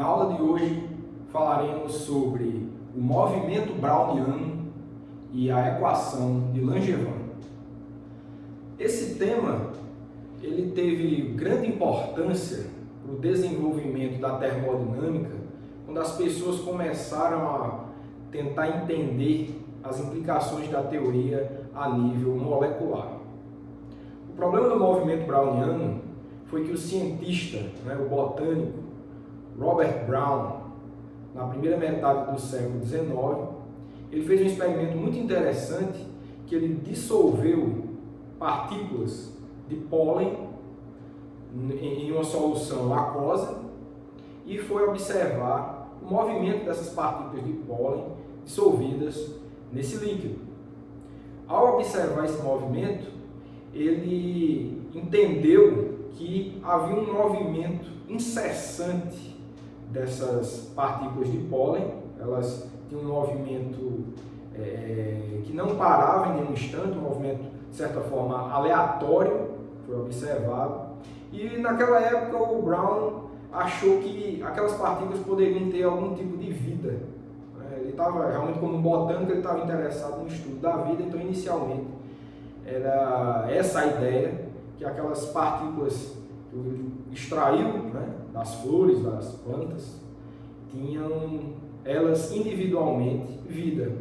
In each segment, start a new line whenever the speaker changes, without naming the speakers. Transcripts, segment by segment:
aula de hoje falaremos sobre o movimento browniano e a equação de Langevin. Esse tema ele teve grande importância para o desenvolvimento da termodinâmica quando as pessoas começaram a tentar entender as implicações da teoria a nível molecular. O problema do movimento browniano foi que o cientista, o botânico Robert Brown, na primeira metade do século XIX, ele fez um experimento muito interessante que ele dissolveu partículas de pólen em uma solução aquosa e foi observar o movimento dessas partículas de pólen dissolvidas nesse líquido. Ao observar esse movimento, ele entendeu que havia um movimento incessante dessas partículas de pólen. Elas tinham um movimento que não parava em nenhum instante, um movimento, de certa forma, aleatório, foi observado. E naquela época o Brown achou que aquelas partículas poderiam ter algum tipo de vida. Ele estava realmente, como botânico, ele estava interessado no estudo da vida, então inicialmente era essa a ideia, que aquelas partículas que ele extraiu das flores, das plantas, tinham elas individualmente vida.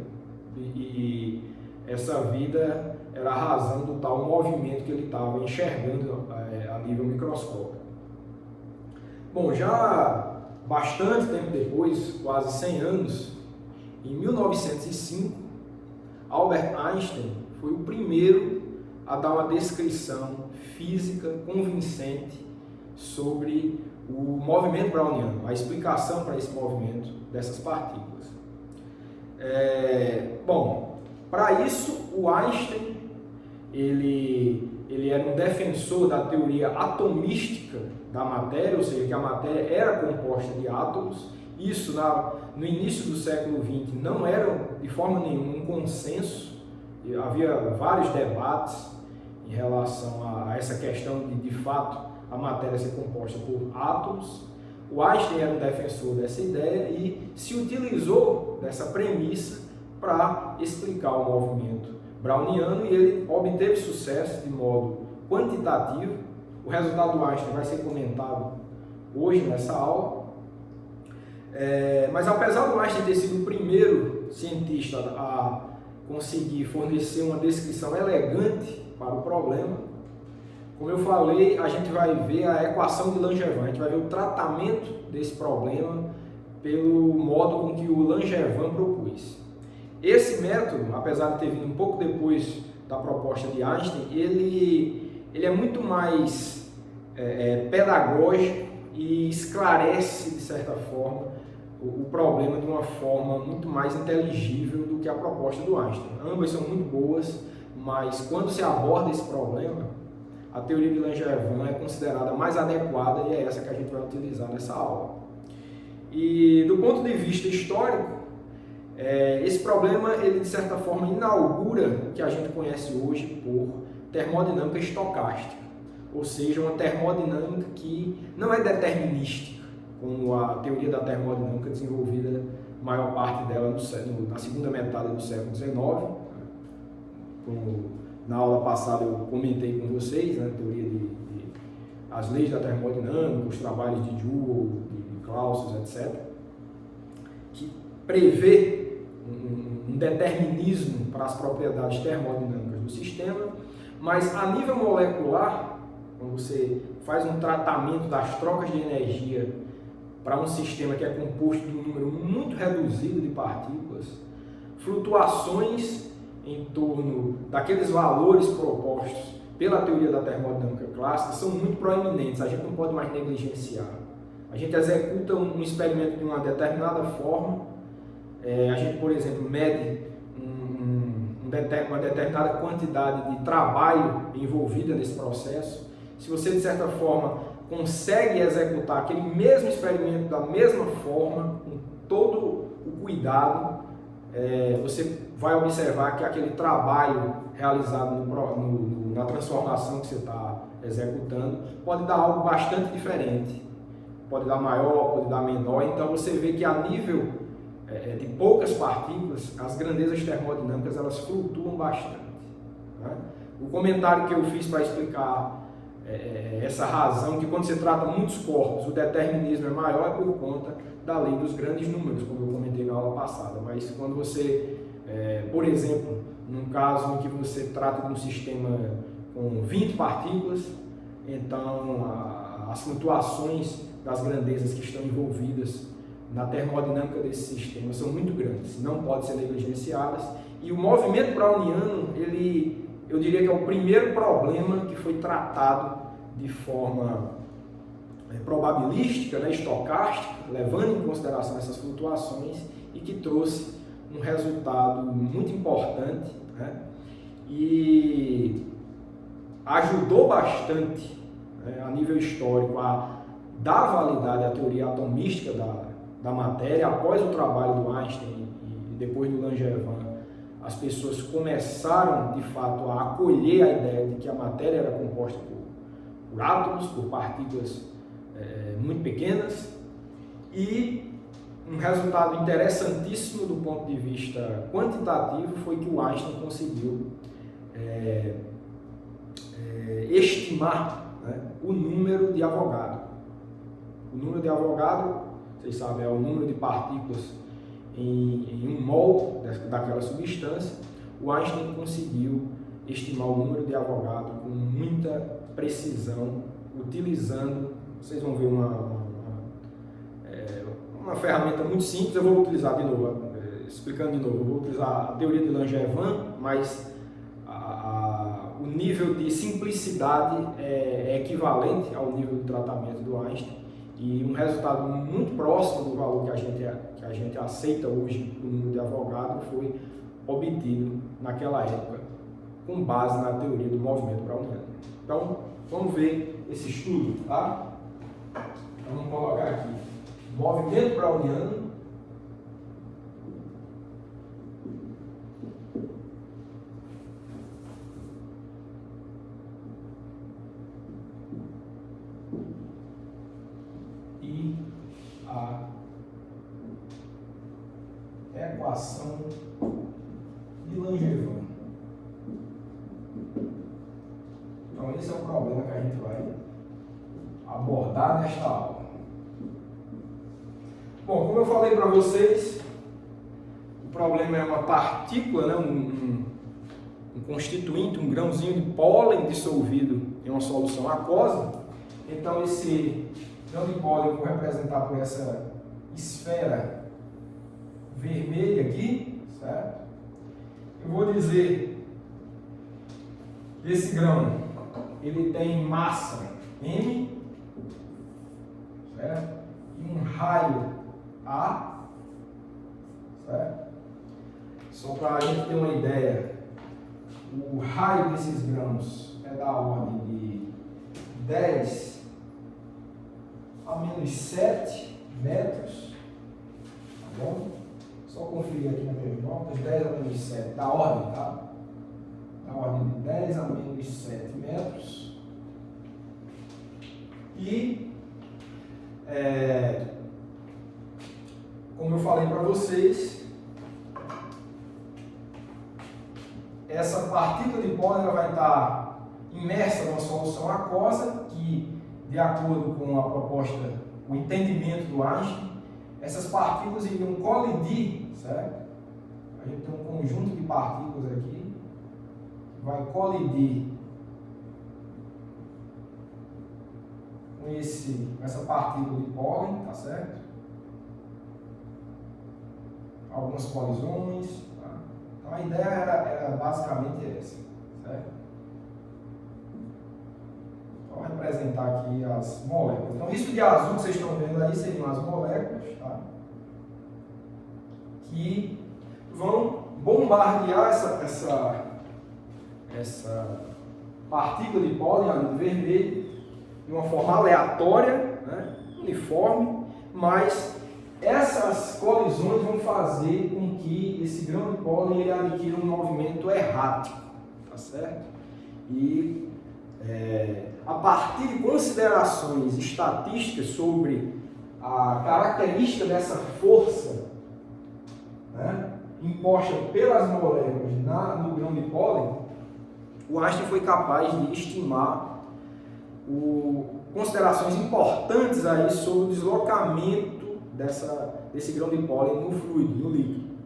E essa vida era a razão do tal movimento que ele estava enxergando a nível microscópico. Bom, já bastante tempo depois, quase 100 anos, em 1905, Albert Einstein foi o primeiro a dar uma descrição física convincente sobre o movimento browniano, a explicação para esse movimento dessas partículas. Bom, para isso o Einstein ele era um defensor da teoria atomística da matéria, ou seja, que a matéria era composta de átomos. Isso no início do século XX não era de forma nenhuma um consenso, havia vários debates em relação a essa questão de fato a matéria ser composta por átomos. O Einstein era um defensor dessa ideia e se utilizou dessa premissa para explicar o movimento browniano, e ele obteve sucesso de modo quantitativo. O resultado do Einstein vai ser comentado hoje nessa aula. Mas apesar do Einstein ter sido o primeiro cientista a conseguir fornecer uma descrição elegante para o problema, como eu falei, a gente vai ver a equação de Langevin, a gente vai ver o tratamento desse problema pelo modo com que o Langevin propôs. Esse método, apesar de ter vindo um pouco depois da proposta de Einstein, ele é muito mais pedagógico e esclarece, de certa forma, o problema de uma forma muito mais inteligível do que a proposta do Einstein. Ambas são muito boas, mas quando se aborda esse problema, a teoria de Langevin é considerada mais adequada e é essa que a gente vai utilizar nessa aula. E do ponto de vista histórico, esse problema, ele de certa forma inaugura o que a gente conhece hoje por termodinâmica estocástica, ou seja, uma termodinâmica que não é determinística, como a teoria da termodinâmica desenvolvida, a maior parte dela na segunda metade do século XIX. Como na aula passada eu comentei com vocês, a teoria as leis da termodinâmica, os trabalhos de Joule, de Clausius, etc., que prevê um determinismo para as propriedades termodinâmicas do sistema, mas a nível molecular, quando você faz um tratamento das trocas de energia para um sistema que é composto de um número muito reduzido de partículas, flutuações em torno daqueles valores propostos pela teoria da termodinâmica clássica são muito proeminentes, a gente não pode mais negligenciar. A gente executa um experimento de uma determinada forma, a gente, por exemplo, mede uma determinada quantidade de trabalho envolvida nesse processo. Se você, de certa forma, consegue executar aquele mesmo experimento da mesma forma, com todo o cuidado, você vai observar que aquele trabalho realizado na transformação que você está executando pode dar algo bastante diferente pode dar maior, pode dar menor. Então você vê que a nível de poucas partículas, as grandezas termodinâmicas elas flutuam bastante. Né? O comentário que eu fiz para explicar essa razão, que quando se trata muitos corpos, o determinismo é maior, é por conta da lei dos grandes números, como eu comentei na aula passada. Mas quando você, por exemplo, num caso em que você trata de um sistema com 20 partículas, então as flutuações das grandezas que estão envolvidas na termodinâmica desse sistema são muito grandes, não podem ser negligenciadas. E o movimento browniano, eu diria que é o primeiro problema que foi tratado de forma probabilística, né, estocástica, levando em consideração essas flutuações e que trouxe um resultado muito importante, né, e ajudou bastante, né, a nível histórico a dar validade à teoria atomística da matéria. Após o trabalho do Einstein e depois do Langevin, as pessoas começaram de fato a acolher a ideia de que a matéria era composta por átomos, por partículas muito pequenas, e um resultado interessantíssimo do ponto de vista quantitativo foi que o Einstein conseguiu estimar, né, o número de Avogadro. O número de Avogadro, vocês sabem, é o número de partículas em um mol daquela substância. O Einstein conseguiu estimar o número de Avogadro com muita precisão, utilizando, vocês vão ver uma ferramenta muito simples. Eu vou utilizar de novo, explicando de novo, eu vou utilizar a teoria de Langevin, mas o nível de simplicidade é equivalente ao nível de tratamento do Einstein, e um resultado muito próximo do valor que a gente aceita hoje do número de Avogadro foi obtido naquela época com base na teoria do movimento browniano. Então, vamos ver esse estudo, tá? Então, vamos colocar aqui movimento browniano e a equação de Langevin. Então esse é o problema que a gente vai abordar nesta aula. Bom, como eu falei para vocês, o problema é uma partícula, né, um constituinte, um grãozinho de pólen dissolvido em uma solução aquosa. Então esse grão de pólen eu vou representar por essa esfera vermelha aqui, certo? Eu vou dizer que esse grão ele tem massa M, certo? E um raio A, certo? Só para a gente ter uma ideia, o raio desses grãos é da ordem de 10 a menos 7 metros, tá bom? Só conferir aqui nas minhas notas, 10 a menos 7, da ordem, tá? Da ordem de 10 a menos 7 metros. E, como eu falei para vocês, essa partícula de pólen ela vai estar imersa numa solução aquosa que, de acordo com a proposta, o entendimento do Einstein, essas partículas iriam colidir, certo? A gente tem um conjunto de partículas aqui que vai colidir com essa partícula de pólen, tá certo? Algumas colisões, tá? Então a ideia era basicamente essa, certo? Vou representar aqui as moléculas. Então isso de azul que vocês estão vendo aí seriam as moléculas, tá? Que vão bombardear essa partícula de pólen ali de vermelho de uma forma aleatória, né? Uniforme, mas essas colisões vão fazer com que esse grão de pólen ele adquira um movimento errático, tá certo? E a partir de considerações estatísticas sobre a característica dessa força, né, imposta pelas moléculas no grão de pólen, o Einstein foi capaz de estimar considerações importantes aí sobre o deslocamento desse grão de pólen no fluido, no líquido.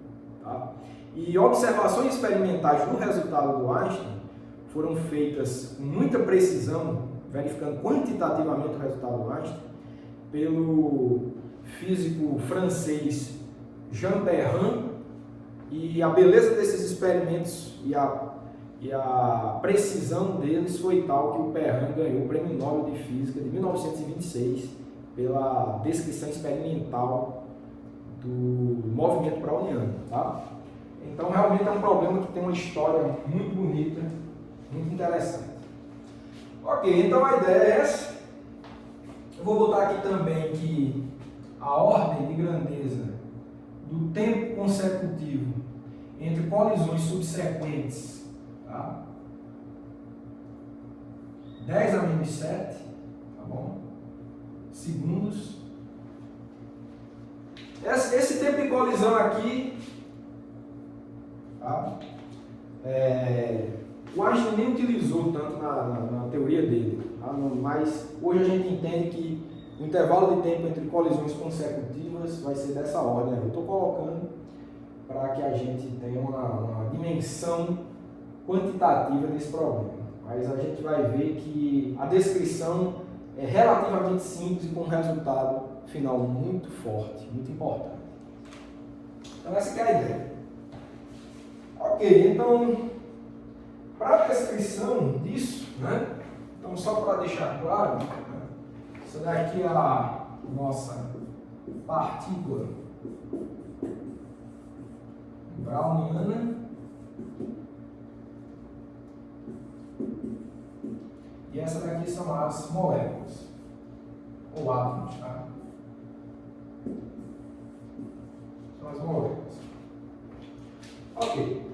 Tá? E observações experimentais do resultado do Einstein foram feitas com muita precisão, verificando quantitativamente o resultado do Einstein, pelo físico francês Jean Perrin, e a beleza desses experimentos e a precisão deles foi tal que o Perrin ganhou o Prêmio Nobel de Física de 1926 pela descrição experimental do movimento browniano. Tá? Então, realmente é um problema que tem uma história muito bonita, muito interessante. Ok, então a ideia é essa. Eu vou botar aqui também que a ordem de grandeza do tempo consecutivo entre colisões subsequentes, tá? 10 a menos 7, tá bom? Segundos. Esse tempo de colisão aqui, tá? O Einstein nem utilizou tanto na teoria dele, tá? Mas hoje a gente entende que o intervalo de tempo entre colisões consecutivas vai ser dessa ordem. Eu estou colocando para que a gente tenha uma dimensão quantitativa desse problema. Mas a gente vai ver que a descrição é relativamente simples e com um resultado final muito forte, muito importante. Então essa que é a ideia. Ok, então, para a descrição disso, né? Então só para deixar claro, né? Essa daqui é a nossa partícula browniana. E essa daqui são as moléculas, ou átomos, tá? São as moléculas. Ok.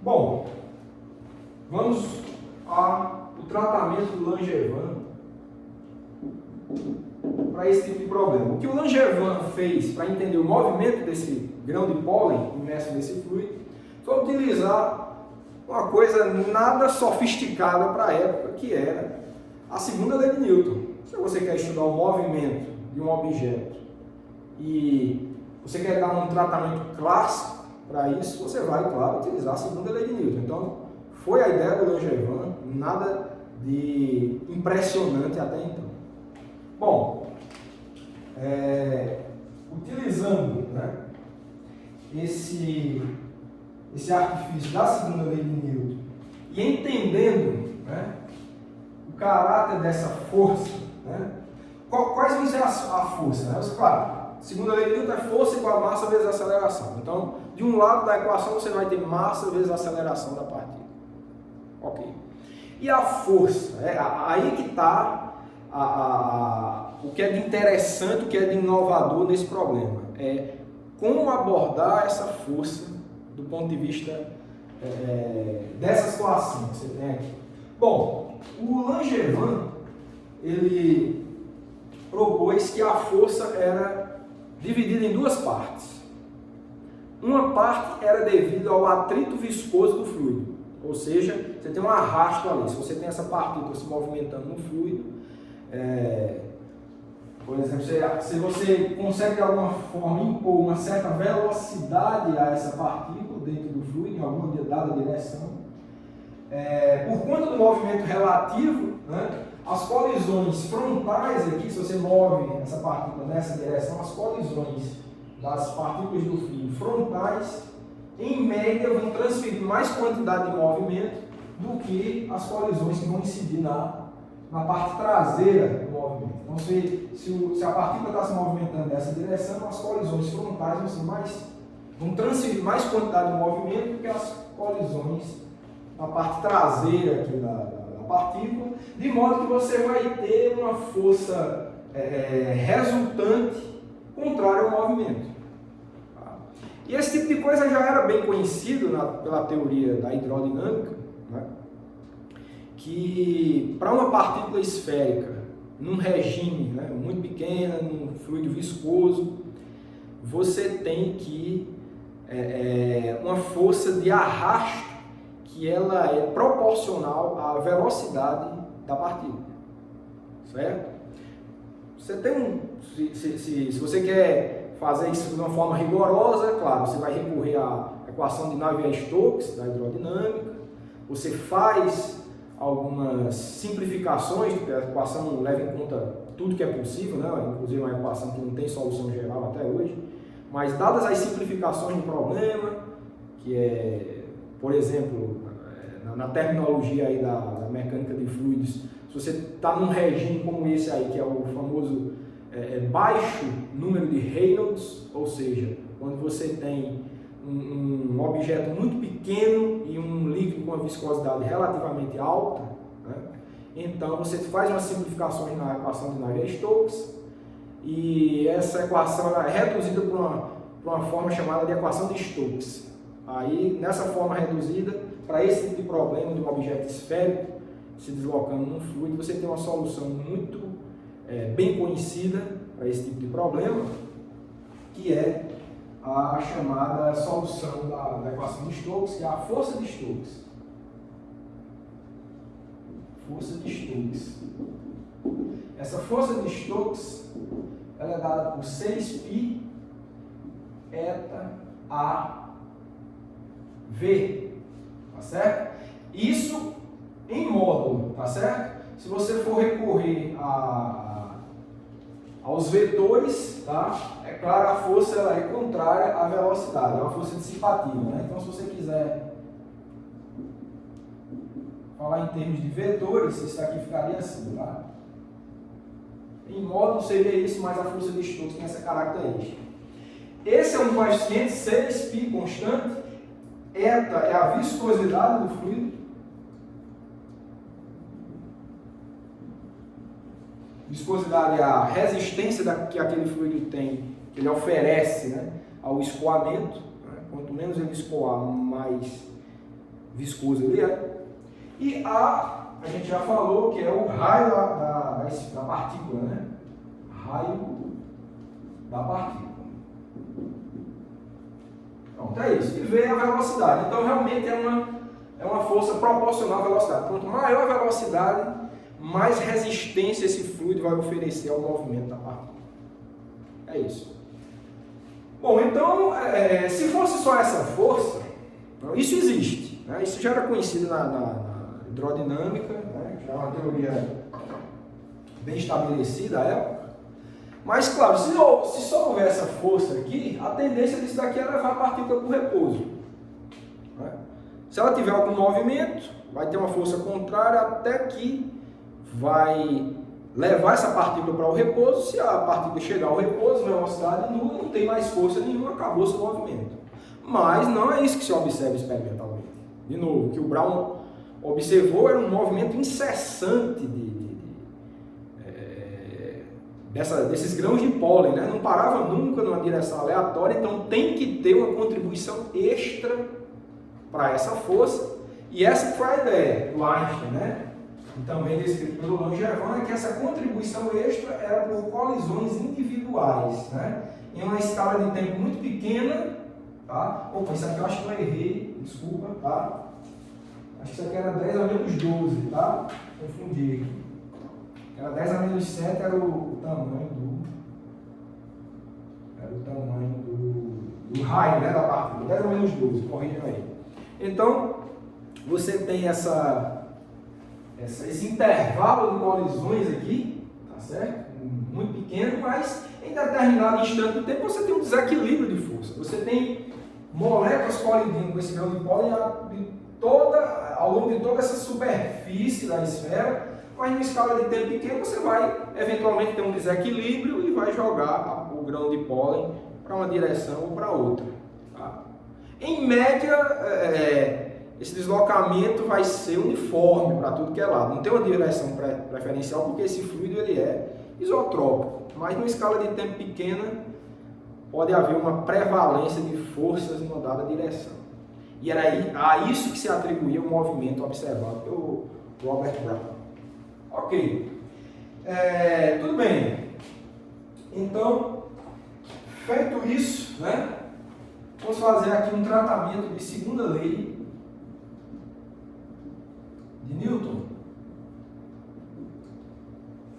Bom, vamos ao tratamento do Langevin para esse tipo de problema. O que o Langevin fez para entender o movimento desse grão de pólen imerso nesse fluido foi utilizar uma coisa nada sofisticada para a época, que era a segunda lei de Newton. Se você quer estudar o movimento de um objeto e você quer dar um tratamento clássico para isso, você vai, claro, utilizar a segunda lei de Newton. Então, foi a ideia do Langevin, nada de impressionante até então. Bom, utilizando, né, esse artifício da segunda lei de Newton e entendendo, né, o caráter dessa força, né, quais vão ser a força? Né? Claro, segunda lei de Newton é força igual a massa vezes aceleração. Então, de um lado da equação você vai ter massa vezes aceleração da partícula. Ok. E a força? Aí que está o que é de interessante, o que é de inovador nesse problema. É como abordar essa força do ponto de vista dessa situação que você tem aqui. Bom, o Langevin, ele propôs que a força era dividida em duas partes. Uma parte era devido ao atrito viscoso do fluido, ou seja, você tem um arrasto ali. Se você tem essa partícula se movimentando no fluido, por exemplo, se você consegue de alguma forma impor uma certa velocidade a essa partícula dentro do fluido, em alguma dada direção, por conta do movimento relativo, né, as colisões frontais aqui, se você move essa partícula nessa direção, as colisões das partículas do fluido frontais, em média, vão transferir mais quantidade de movimento do que as colisões que vão incidir na parte traseira do movimento. Então, se a partícula está se movimentando nessa direção, as colisões frontais vão transferir mais quantidade de movimento do que as colisões na parte traseira aqui da partícula, de modo que você vai ter uma força resultante contrária ao movimento. E esse tipo de coisa já era bem conhecido pela teoria da hidrodinâmica, né? Que para uma partícula esférica num regime, né, muito pequeno, num fluido viscoso, você tem que uma força de arrasto que ela é proporcional à velocidade da partícula, certo? Você tem se você quer fazer isso de uma forma rigorosa, claro, você vai recorrer à equação de Navier-Stokes da hidrodinâmica, você faz algumas simplificações, porque a equação leva em conta tudo que é possível, né? Inclusive uma equação que não tem solução geral até hoje, mas dadas as simplificações do problema, que é, por exemplo, na terminologia aí da mecânica de fluidos, se você está num regime como esse aí, que é o famoso baixo número de Reynolds, ou seja, quando você tem um objeto muito pequeno e um líquido com uma viscosidade relativamente alta, né? Então você faz umas simplificações na equação de Navier-Stokes e essa equação é reduzida para uma forma chamada de equação de Stokes. Aí, nessa forma reduzida, para esse tipo de problema de um objeto esférico se deslocando num fluido, você tem uma solução muito bem conhecida para esse tipo de problema, que é a chamada solução da equação de Stokes, que é a força de Stokes. Força de Stokes. Essa força de Stokes ela é dada por 6π eta a v, tá certo? Isso em módulo, tá certo? Se você for recorrer aos vetores, tá? É claro, a força ela é contrária à velocidade, é uma força dissipativa, né? Então, se você quiser falar em termos de vetores, isso aqui ficaria assim, tá? Em módulo seria isso, mas a força de Stokes tem essa característica. Esse é um coeficiente 6π constante, eta é a viscosidade do fluido, viscosidade é a resistência que aquele fluido tem, que ele oferece, né, ao escoamento, né? Quanto menos ele escoar, mais viscoso ele é. E a gente já falou que é o raio da partícula, né? Raio da partícula. Pronto, é isso. E V é a velocidade. Então, realmente é uma força proporcional à velocidade. Quanto maior a velocidade, mais resistência esse fluido vai oferecer ao movimento da partícula. É isso. Bom, então, se fosse só essa força, isso existe, né? Isso já era conhecido na hidrodinâmica, né? Já é uma teoria bem estabelecida à época. Mas, claro, se só houver essa força aqui, a tendência disso daqui é levar a partícula para o repouso, né? Se ela tiver algum movimento, vai ter uma força contrária até que vai levar essa partícula para o repouso. Se a partícula chegar ao repouso, velocidade nula, não tem mais força nenhuma, acabou seu movimento. Mas não é isso que se observa experimentalmente. De novo, o que o Brown observou era um movimento incessante desses grãos de pólen, né? Não parava nunca numa direção aleatória, então tem que ter uma contribuição extra para essa força, e essa foi a ideia do Einstein, né? E também descrito pelo Langevin, é que essa contribuição extra era por colisões individuais, né? Em uma escala de tempo muito pequena, tá? Opa, isso aqui eu acho que eu errei, desculpa, tá? Acho que isso aqui era 10 a menos 12, tá? Confundi aqui. Era 10 a menos 7 era o tamanho do raio, né, da partícula. 10 a menos 12, corrijam aí. Então, você tem esse intervalo de colisões aqui, tá certo? Muito pequeno, mas em determinado instante do tempo você tem um desequilíbrio de força. Você tem moléculas colidindo com esse grão de pólen ao longo de toda essa superfície da esfera, mas em escala de tempo pequeno você vai eventualmente ter um desequilíbrio e vai jogar o grão de pólen para uma direção ou para outra. Tá? Em média, esse deslocamento vai ser uniforme para tudo que é lado. Não tem uma direção preferencial porque esse fluido ele é isotrópico, mas numa escala de tempo pequena pode haver uma prevalência de forças em uma dada direção. E era a isso que se atribuía o movimento observado pelo Robert Brown. Ok. Tudo bem. Então, feito isso, né? Vamos fazer aqui um tratamento de segunda lei de Newton.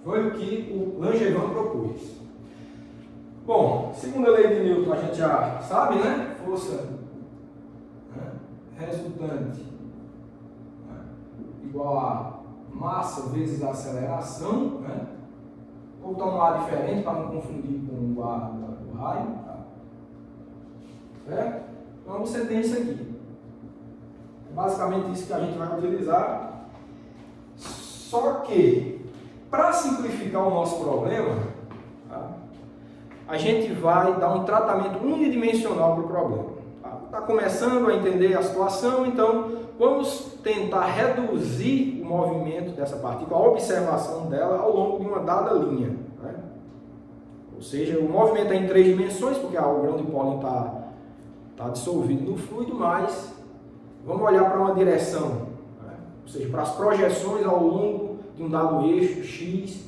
Foi o que o Langevin propôs. Bom, segunda lei de Newton a gente já sabe, né? Força, né, resultante, né, igual a massa vezes a aceleração, né? Vou botar um A diferente para não confundir com o A do raio. Tá? Certo? Então você tem isso aqui. É basicamente isso que a gente vai utilizar. Só que, para simplificar o nosso problema, tá, a gente vai dar um tratamento unidimensional para o problema. Está começando a entender a situação, então vamos tentar reduzir o movimento dessa partícula, a observação dela ao longo de uma dada linha. Né? Ou seja, o movimento é em 3 dimensões, porque o grão de pólen está dissolvido no fluido, mas vamos olhar para uma direção, né? Ou seja, para as projeções ao longo de um dado eixo X,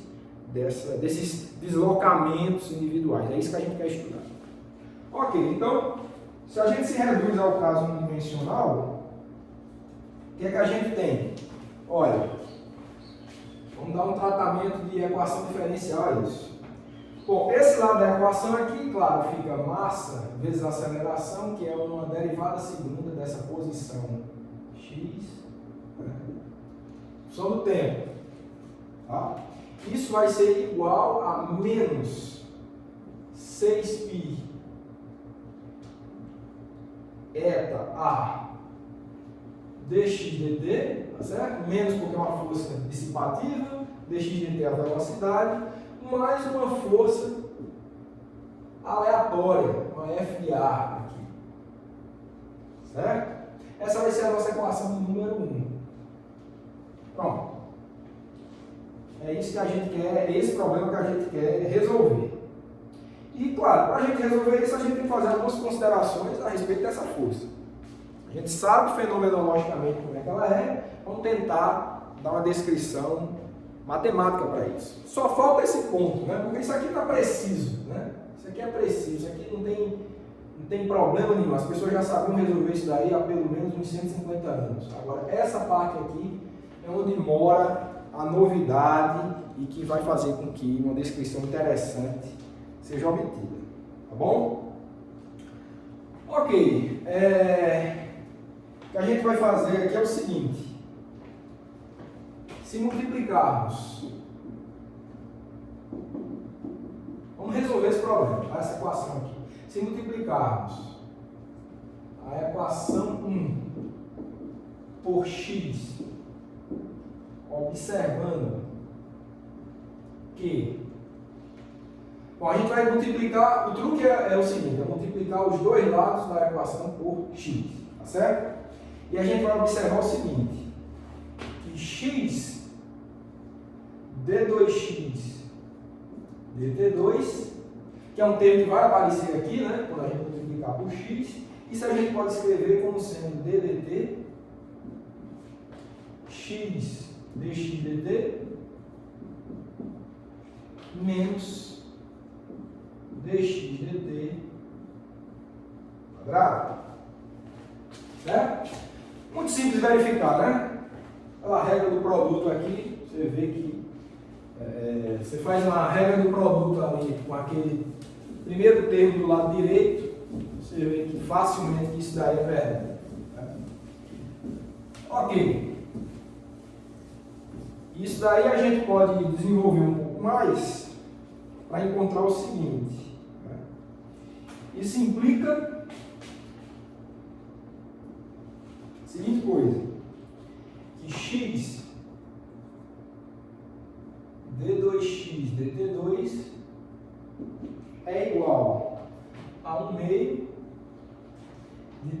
desses deslocamentos individuais. É isso que a gente quer estudar. Ok, então, se a gente se reduz ao caso unidimensional, o que é que a gente tem? Olha, vamos dar um tratamento de equação diferencial a isso. Bom, esse lado da equação aqui, claro, fica massa vezes aceleração, que é uma derivada segunda dessa posição x, né, só do tempo. Tá? Isso vai ser igual a menos 6π eta a dx dt, tá certo? Menos porque é uma força dissipativa, dx dt é a velocidade, mais uma força aleatória, uma F de ar aqui. Certo? Essa vai ser a nossa equação número 1. Pronto. É isso que a gente quer, é esse problema que a gente quer resolver. E, claro, para a gente resolver isso, a gente tem que fazer algumas considerações a respeito dessa força. A gente sabe fenomenologicamente como é que ela é, vamos tentar dar uma descrição matemática para isso. Só falta esse ponto, né? Porque isso aqui está preciso, né? Isso aqui é preciso, isso aqui não tem problema nenhum. As pessoas já sabiam resolver isso daí há pelo menos uns 150 anos. Agora, essa parte aqui é onde mora a novidade e que vai fazer com que uma descrição interessante seja obtida. Tá bom? Ok. O que a gente vai fazer aqui é o seguinte. Se multiplicarmos, vamos resolver esse problema, essa equação aqui. Se multiplicarmos a equação 1 por x, observando que, bom, a gente vai multiplicar, o truque é o seguinte, é multiplicar os dois lados da equação por x, tá certo? E a gente vai observar o seguinte, que x d2x dt2, que é um termo que vai aparecer aqui, né, quando a gente multiplicar por x, isso a gente pode escrever como sendo ddt x dx dt menos dx dt quadrado. Certo? Muito simples verificar, né? Aquela regra do produto aqui, você vê que você faz uma regra do produto ali com aquele primeiro termo do lado direito, você vê que facilmente isso daí é verdade. Né? Ok. Isso daí a gente pode desenvolver um pouco mais para encontrar o seguinte. Né? Isso implica a seguinte coisa, que x d2x dt2 é igual a 1/2 de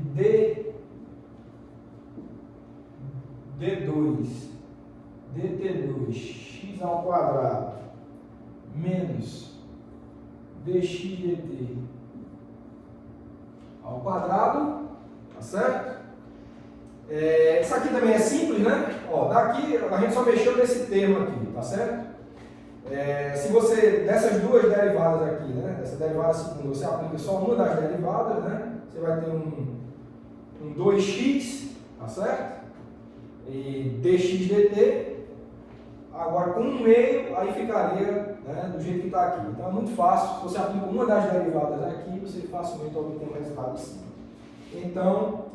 d2 dt2 x ao quadrado menos dx dt ao quadrado, tá certo? Isso aqui também é simples, né? Ó, daqui a gente só mexeu nesse termo aqui, tá certo? Se você, dessas duas derivadas aqui, né, essa derivada segunda, você aplica só uma das derivadas, né, você vai ter um 2x, tá certo? E dx dt, agora com 1 meio, aí ficaria, né, do jeito que está aqui. Então é muito fácil, se você aplica uma das derivadas aqui, você facilmente obtém o resultado em cima. Então,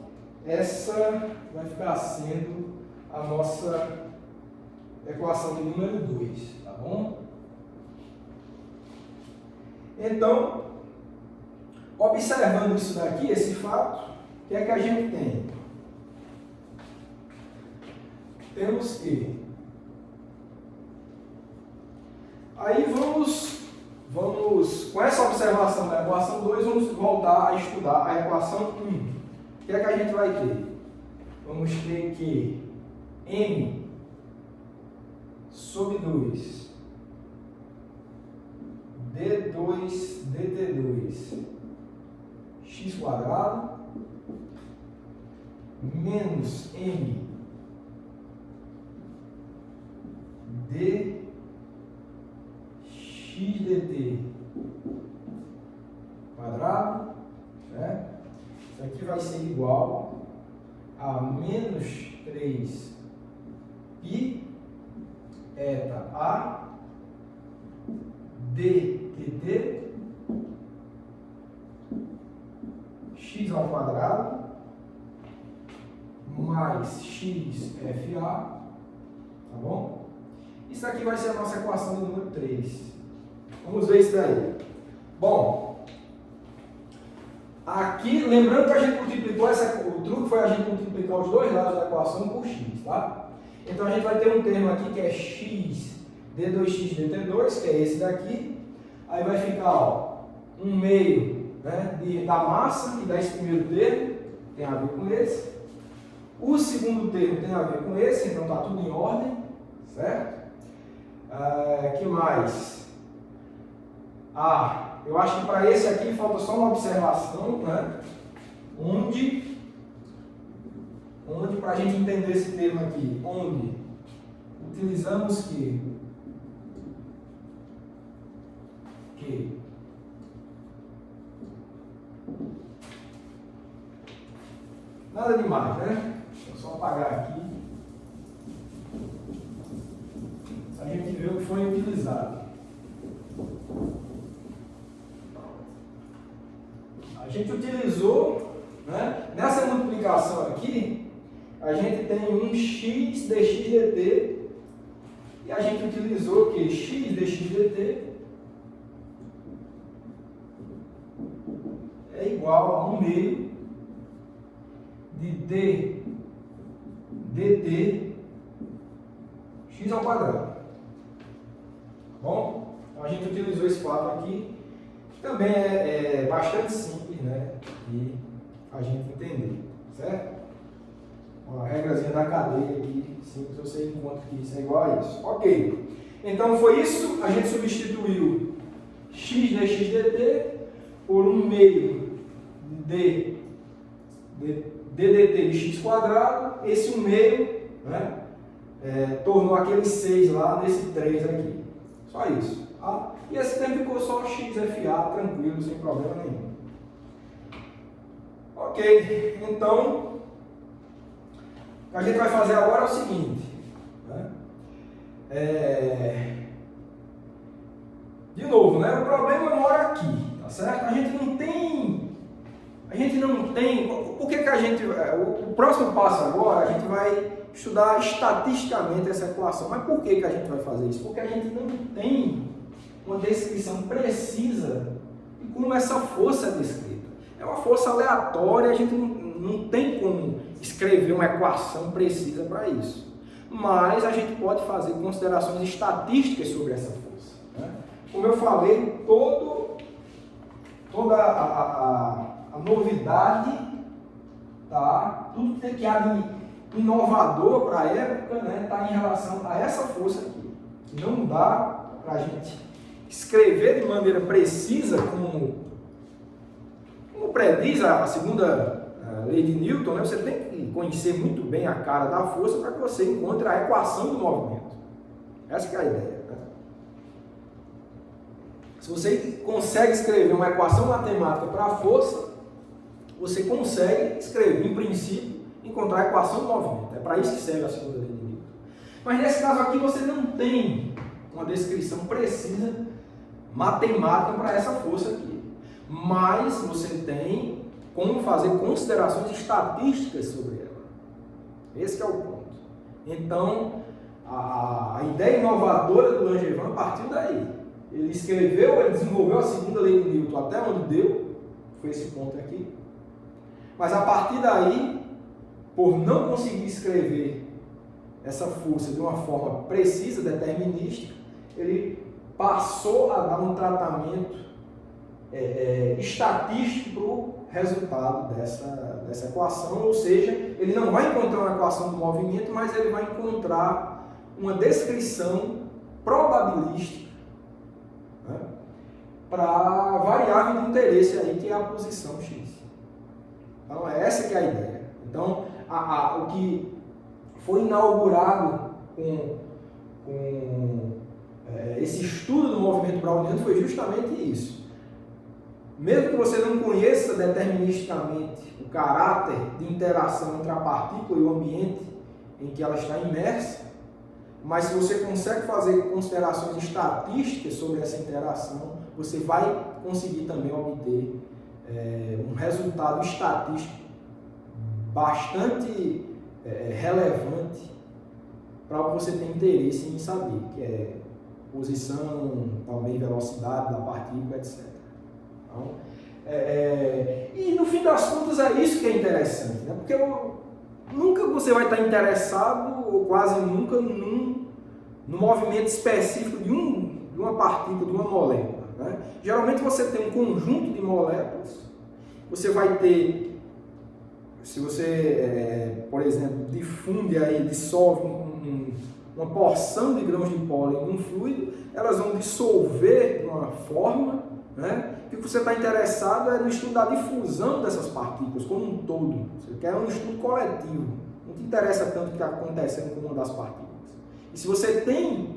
essa vai ficar sendo a nossa equação de número 2, tá bom? Então, observando isso daqui, esse fato, o que é que a gente tem? Temos que... Aí vamos, com essa observação da equação 2, vamos voltar a estudar a equação 1. O que é que a gente vai ter? Vamos ter que m sobre 2 d2 dt2 x quadrado menos m d x dt quadrado, né? Isso aqui vai ser igual a menos 3 pi eta a d dt x ao quadrado mais x fa, tá bom? Isso aqui vai ser a nossa equação do número 3. Vamos ver isso daí. Bom, aqui, lembrando que a gente multiplicou, o truque foi a gente multiplicar os dois lados da equação por x, tá? Então a gente vai ter um termo aqui que é x d2x dt2, que é esse daqui. Aí vai ficar, ó, 1 meio, né, da massa, e dá esse primeiro termo, tem a ver com esse. O segundo termo tem a ver com esse, então tá tudo em ordem, certo? Que mais? Eu acho que para esse aqui falta só uma observação, né? Onde para a gente entender esse termo aqui, onde utilizamos que nada demais, né? Vou só apagar aqui. A gente vê o que foi utilizado. A gente utilizou, né, nessa multiplicação aqui, a gente tem um x dx dt e a gente utilizou que x dx dt é igual a 1 meio de d dt x ao quadrado. Bom, então a gente utilizou esse fato aqui, que também é bastante simples, né, de a gente entender, certo? Uma regrazinha da cadeia aqui, simples, você encontra que isso é igual a isso. Ok, então foi isso, a gente substituiu x dx dt por 1 meio de dt de x quadrado, esse 1 meio, né, tornou aquele 6 lá nesse 3 aqui. Só isso. Tá? E esse tempo ficou só xfa, tranquilo, sem problema nenhum. Ok, então, o que a gente vai fazer agora é o seguinte. Né? De novo, né? O problema mora aqui, tá certo? A gente não tem... Por que a gente... O próximo passo agora, a gente vai estudar estatisticamente essa equação. Mas por que a gente vai fazer isso? Porque a gente não tem uma descrição precisa de como essa força é descrita. É uma força aleatória, a gente não tem como escrever uma equação precisa para isso. Mas a gente pode fazer considerações estatísticas sobre essa força. Né? Como eu falei, toda a novidade, tá? Tudo que há de inovador para a época, né, está em relação a essa força aqui. Não dá para a gente escrever de maneira precisa, como prediz a segunda lei de Newton, né? Você tem que conhecer muito bem a cara da força para que você encontre a equação do movimento. Essa que é a ideia. Né? Se você consegue escrever uma equação matemática para a força, você consegue escrever, em princípio, encontrar a equação do movimento. É para isso que serve a segunda lei de Newton. Mas nesse caso aqui você não tem uma descrição precisa matemática para essa força aqui. Mas você tem como fazer considerações estatísticas sobre ela. Esse é o ponto. Então, a ideia inovadora do Langevin partiu daí. Ele desenvolveu a segunda lei de Newton até onde deu, foi esse ponto aqui. Mas a partir daí, por não conseguir escrever essa força de uma forma precisa, determinística, ele passou a dar um tratamento estatístico para o resultado dessa equação, ou seja, ele não vai encontrar uma equação do movimento, mas ele vai encontrar uma descrição probabilística, né, para a variável de interesse aí, que é a posição x. Então, essa que é a ideia. Então, o que foi inaugurado com esse estudo do movimento browniano foi justamente isso. Mesmo que você não conheça deterministicamente o caráter de interação entre a partícula e o ambiente em que ela está imersa, mas se você consegue fazer considerações estatísticas sobre essa interação, você vai conseguir também obter um resultado estatístico bastante relevante para o que você tem interesse em saber, que é posição, também velocidade da partícula, etc. Então, e no fim das contas é isso que é interessante, né? Porque nunca você vai estar interessado, ou quase nunca, no movimento específico de uma partícula, de uma molécula, né? Geralmente você tem um conjunto de moléculas, você vai ter, se você, por exemplo, dissolve uma porção de grãos de pólen em um fluido, elas vão dissolver de uma forma, né? O que você está interessado é no estudo da difusão dessas partículas como um todo. Você quer um estudo coletivo. Não te interessa tanto o que está acontecendo com uma das partículas. E se você tem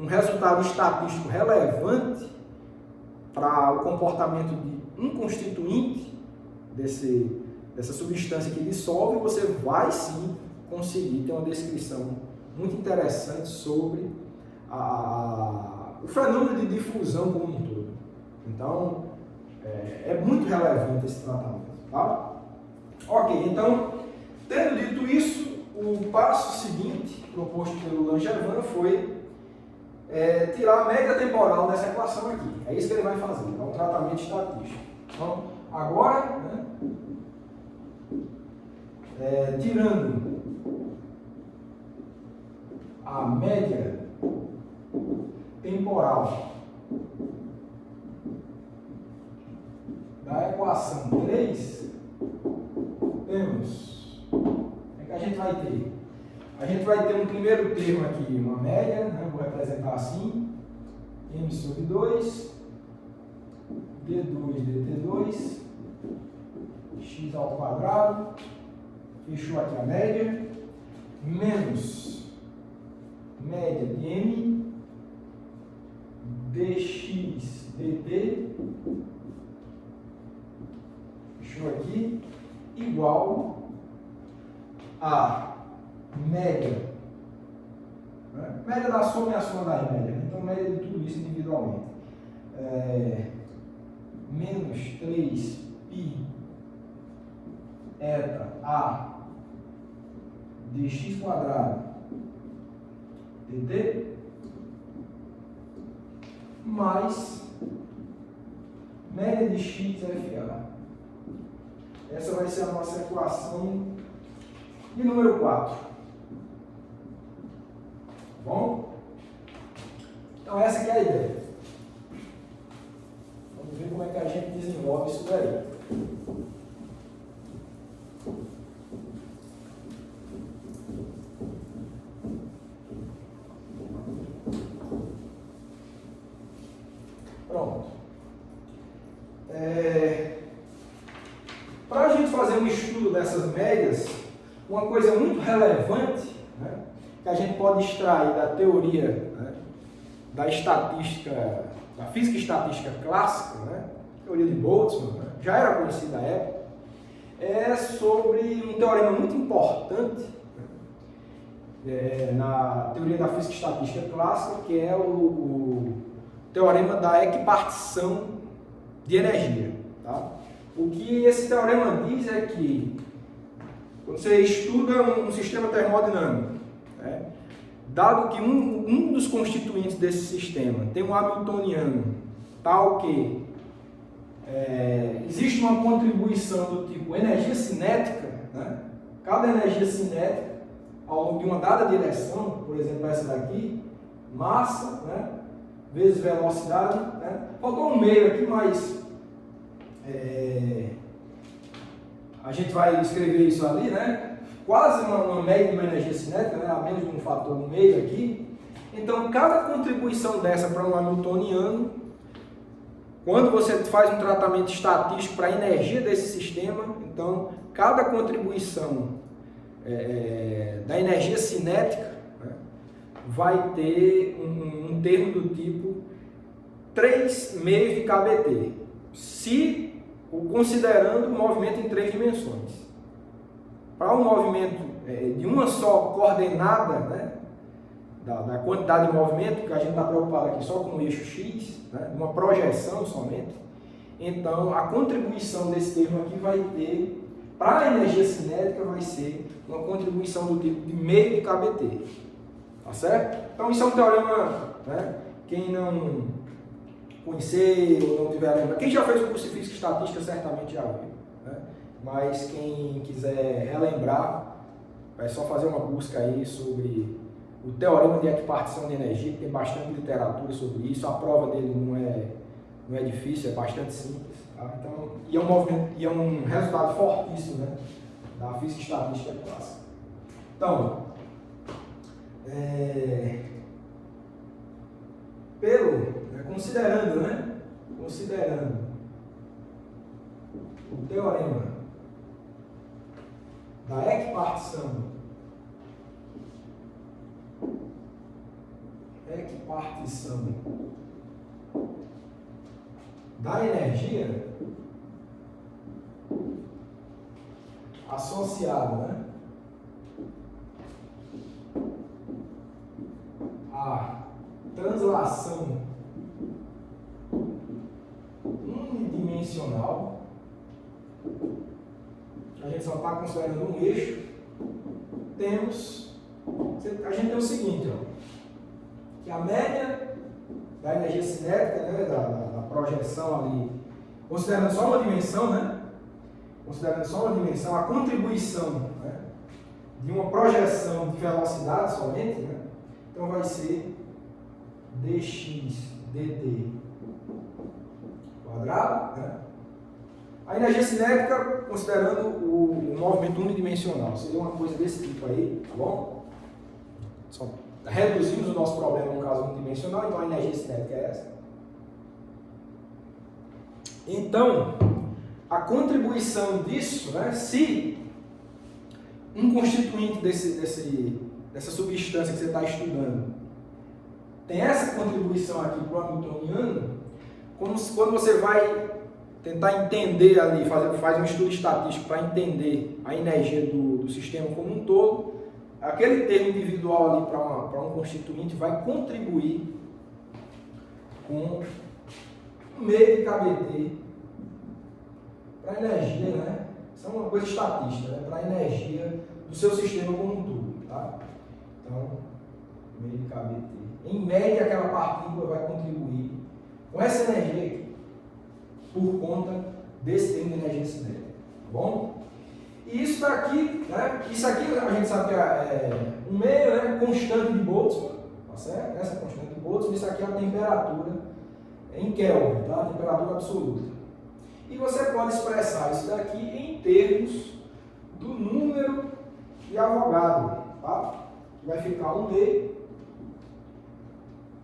um resultado estatístico relevante para o comportamento de um constituinte dessa substância que dissolve, você vai sim conseguir ter uma descrição muito interessante sobre o fenômeno de difusão como um todo. Então, é muito relevante esse tratamento, tá? Ok, então, tendo dito isso, o passo seguinte proposto pelo Langevin foi tirar a média temporal dessa equação aqui. É isso que ele vai fazer, é um tratamento estatístico. Então, agora, né, tirando a média temporal da equação 3, temos, o que a gente vai ter? A gente vai ter um primeiro termo aqui, uma média, né? Vou representar assim, m sobre 2, d2 dt2, x ao quadrado, fechou aqui a média, menos média de m, dx dt, fechou aqui, igual a média, né? Média da soma é a soma das médias, então média de tudo isso individualmente, menos 3π eta a dx quadrado dt mais média de x FA. Essa vai ser a nossa equação de número 4. Bom? Então essa que é a ideia. Vamos ver como é que a gente desenvolve isso daí. Pronto. Para a gente fazer um estudo dessas médias, uma coisa muito relevante, né, que a gente pode extrair da teoria, né, da estatística da física e estatística clássica, né? Teoria de Boltzmann, né? Já era conhecida à época, é sobre um teorema muito importante na teoria da física e estatística clássica, que é o teorema da equipartição de energia. Tá? O que esse teorema diz é que quando você estuda um sistema termodinâmico, né, dado que um dos constituintes desse sistema tem um hamiltoniano tal que existe uma contribuição do tipo energia cinética, né? Cada energia cinética ao longo de uma dada direção, por exemplo essa daqui, massa, né, vezes velocidade, né? Faltou um meio aqui, mas a gente vai escrever isso ali, né? Quase uma média de uma energia cinética, né? A menos de um fator meio aqui. Então, cada contribuição dessa para um hamiltoniano, quando você faz um tratamento estatístico para a energia desse sistema, então, cada contribuição da energia cinética, né, vai ter um termo do tipo 3 meios de kBt, considerando o movimento em 3 dimensões. Para um movimento de uma só coordenada, né, da quantidade de movimento, que a gente está preocupado aqui só com o eixo X, né, uma projeção somente, então a contribuição desse termo aqui vai ter, para a energia cinética, vai ser uma contribuição do tipo de meio de kBt. Tá certo? Então isso é um teorema, né, quem não conhecer ou não tiver lembrado, quem já fez o curso de Física e Estatística certamente já viu, né? Mas quem quiser relembrar, é só fazer uma busca aí sobre o teorema de equipartição de energia, que tem bastante literatura sobre isso, a prova dele não é difícil, é bastante simples, tá? Então, e é um resultado fortíssimo, né, da Física e Estatística clássica. Então, considerando o teorema da equipartição da energia associada, né, à translação unidimensional, a gente só está considerando um eixo, a gente tem o seguinte, ó, que a média da energia cinética, né, da projeção ali, considerando só uma dimensão, né, a contribuição, né, de uma projeção de velocidade somente, né, então vai ser dx dt quadrado, né? A energia cinética, considerando o movimento unidimensional, seria uma coisa desse tipo aí, tá bom? Só reduzimos o nosso problema no caso unidimensional, então a energia cinética é essa. Então, a contribuição disso, né, se um constituinte dessa substância que você está estudando tem essa contribuição aqui para o hamiltoniano, quando você vai tentar entender ali, faz um estudo estatístico para entender a energia do sistema como um todo, aquele termo individual ali para um constituinte vai contribuir com meio de kBt para a energia, né? Isso é uma coisa estatística, né? Para a energia do seu sistema como um todo, tá? Então, meio de kBt. Em média, aquela partícula vai contribuir com essa energia aqui, por conta desse termo de energia cinética, tá bom? E isso daqui, né? Isso aqui a gente sabe que é um meio, né, constante de Boltzmann, tá certo? Essa constante de Boltzmann, isso aqui é a temperatura em Kelvin, tá? A temperatura absoluta. E você pode expressar isso daqui em termos do número de Avogadro, tá? Vai ficar um meio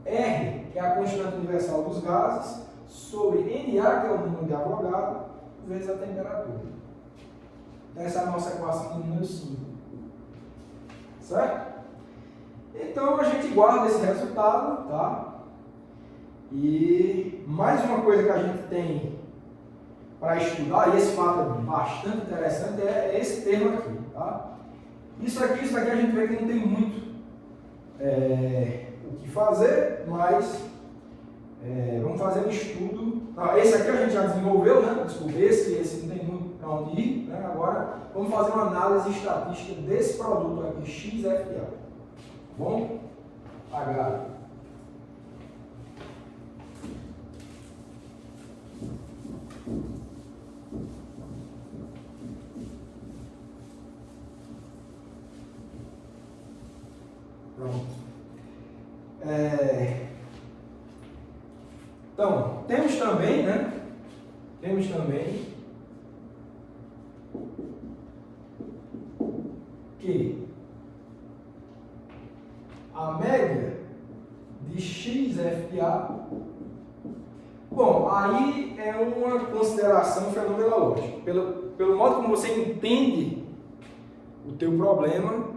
R, que é a constante universal dos gases, sobre NA, que é o número de Avogadro, vezes a temperatura. Essa é a nossa equação de número 5. Certo? Então a gente guarda esse resultado, tá? E mais uma coisa que a gente tem para estudar, e esse fato é bastante interessante, é esse termo aqui, tá? Isso aqui a gente vê que não tem muito o que fazer, mas vamos fazer um estudo. Esse aqui a gente já desenvolveu, né? Desculpa, esse não tem muito para onde ir, né? Agora vamos fazer uma análise estatística desse produto aqui, XFA. Tá bom? H. Pronto. Então, temos também, né? Temos também que a média de XFA, bom, aí é uma consideração fenomenológica. Pelo modo como você entende o teu problema,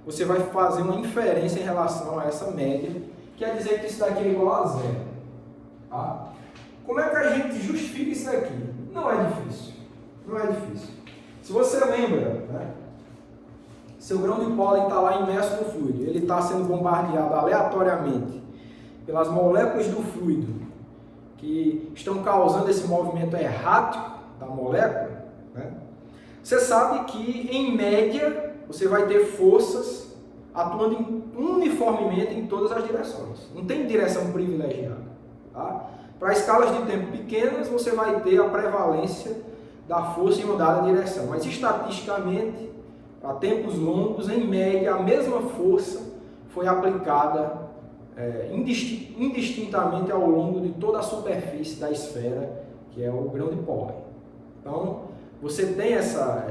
você vai fazer uma inferência em relação a essa média, quer dizer que isso daqui é igual a zero. Tá? Como é que a gente justifica isso aqui? Não é difícil. Não é difícil. Se você lembra, né? Seu grão de pólen está lá imerso no fluido, ele está sendo bombardeado aleatoriamente pelas moléculas do fluido que estão causando esse movimento errático da molécula, né? Você sabe que, em média, você vai ter forças atuando uniformemente em todas as direções. Não tem direção privilegiada. Tá? Para escalas de tempo pequenas, você vai ter a prevalência da força em uma dada direção. Mas, estatisticamente, para tempos longos, em média, a mesma força foi aplicada indistintamente ao longo de toda a superfície da esfera, que é o grão de pólen. Então, você tem essa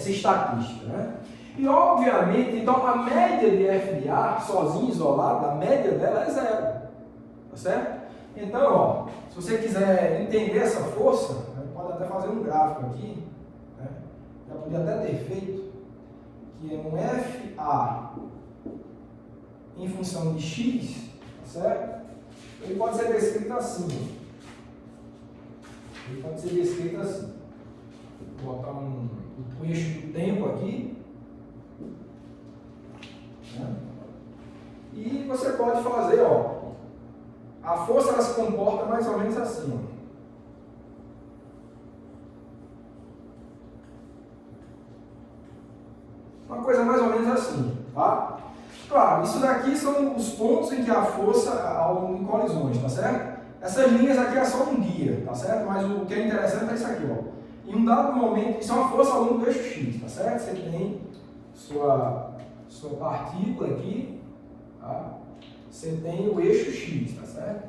estatística, né? E, obviamente, então, a média de FDA, sozinha, isolada, a média dela é zero, tá certo? Então, ó, se você quiser entender essa força, pode até fazer um gráfico aqui, né? Já podia até ter feito, que é um FA em função de X, tá certo? Ele pode ser descrito assim. Ele pode ser descrito assim. Vou botar o eixo do tempo aqui. Né? E você pode fazer, ó. A força ela se comporta mais ou menos assim, ó. Uma coisa mais ou menos assim, tá? Claro, isso daqui são os pontos em que a força em colisões, tá certo? Essas linhas aqui é só um guia, tá certo? Mas o que é interessante é isso aqui, ó. Em um dado momento, isso é uma força ao longo do eixo X, tá certo? Você tem sua partícula aqui, tá? Você tem o eixo X, tá certo?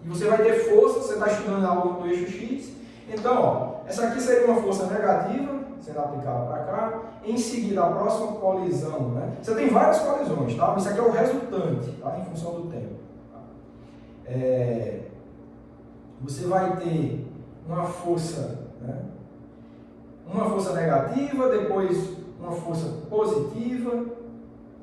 E você vai ter força, você está estudando ao longo do eixo X. Então, ó, essa aqui seria uma força negativa, sendo aplicada para cá. Em seguida, a próxima colisão, né? Você tem várias colisões, tá? Isso aqui é o resultante, tá? Em função do tempo. Tá? Você vai ter uma força, né? Uma força negativa, depois uma força positiva,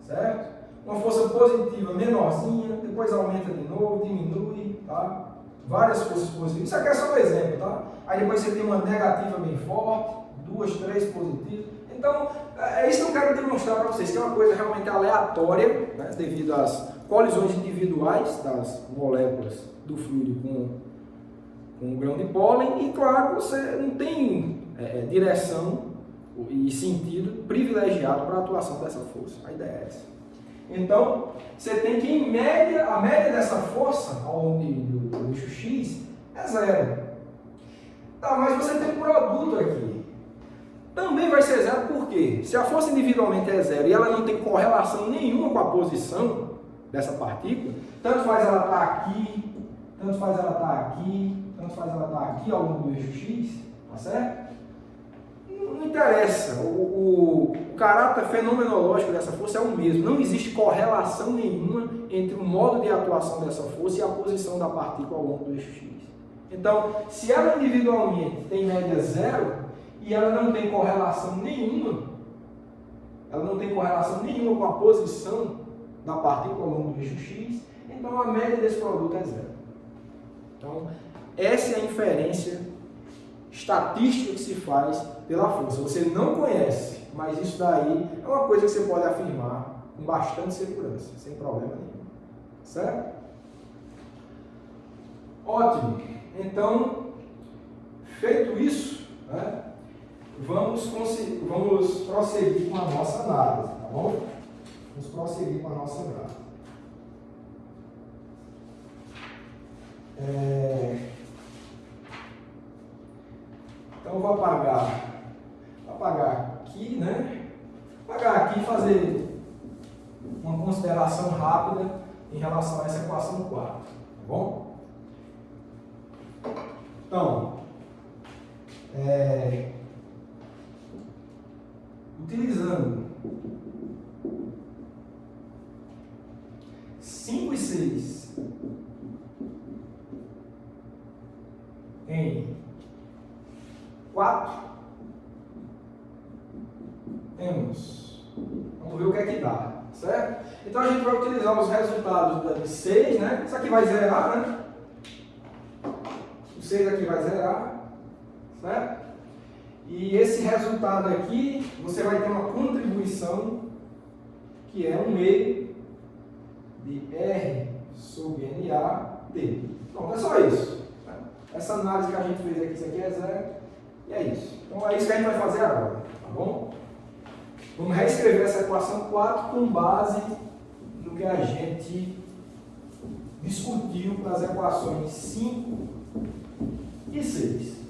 certo? Uma força positiva menorzinha, depois aumenta de novo, diminui, tá? Várias forças positivas. Isso aqui é só um exemplo, tá? Aí depois você tem uma negativa bem forte, 2, 3 positivas. Então, é isso que eu quero demonstrar para vocês, que é uma coisa realmente aleatória, né? Devido às colisões individuais das moléculas do fluido com o grão de pólen. E, claro, você não tem direção e sentido privilegiado para a atuação dessa força. A ideia é essa. Então, você tem que, em média, a média dessa força ao longo do eixo X é zero. Tá, mas você tem um produto aqui. Também vai ser zero por quê? Se a força individualmente é zero e ela não tem correlação nenhuma com a posição dessa partícula, tanto faz ela estar aqui, tanto faz ela estar aqui, tanto faz ela estar aqui ao longo do eixo X, tá certo? Não interessa, o caráter fenomenológico dessa força é o mesmo, não existe correlação nenhuma entre o modo de atuação dessa força e a posição da partícula ao longo do eixo X. Então, se ela individualmente tem média zero e ela não tem correlação nenhuma, com a posição da partícula ao longo do eixo x, então a média desse produto é zero. Então, essa é a inferência estatística que se faz pela força. Você não conhece, mas isso daí é uma coisa que você pode afirmar com bastante segurança, sem problema nenhum. Certo? Ótimo. Então, feito isso, né, vamos prosseguir com a nossa análise, tá bom? Vamos prosseguir com a nossa análise. Então, eu vou apagar aqui, né? Apagar aqui e fazer uma consideração rápida em relação a essa equação 4, tá bom? Então, utilizando 5 e 6 em 4, vamos ver o que é que dá, certo? Então a gente vai utilizar os resultados de 6, né? Isso aqui vai zerar, né? O 6 aqui vai zerar, certo? E esse resultado aqui, você vai ter uma contribuição que é 1 meio de R sobre NA-T. Pronto, é só isso. Essa análise que a gente fez aqui, isso aqui é zero, e é isso. Então é isso que a gente vai fazer agora, tá bom? Vamos reescrever essa equação 4 com base no que a gente discutiu para as equações 5 e 6.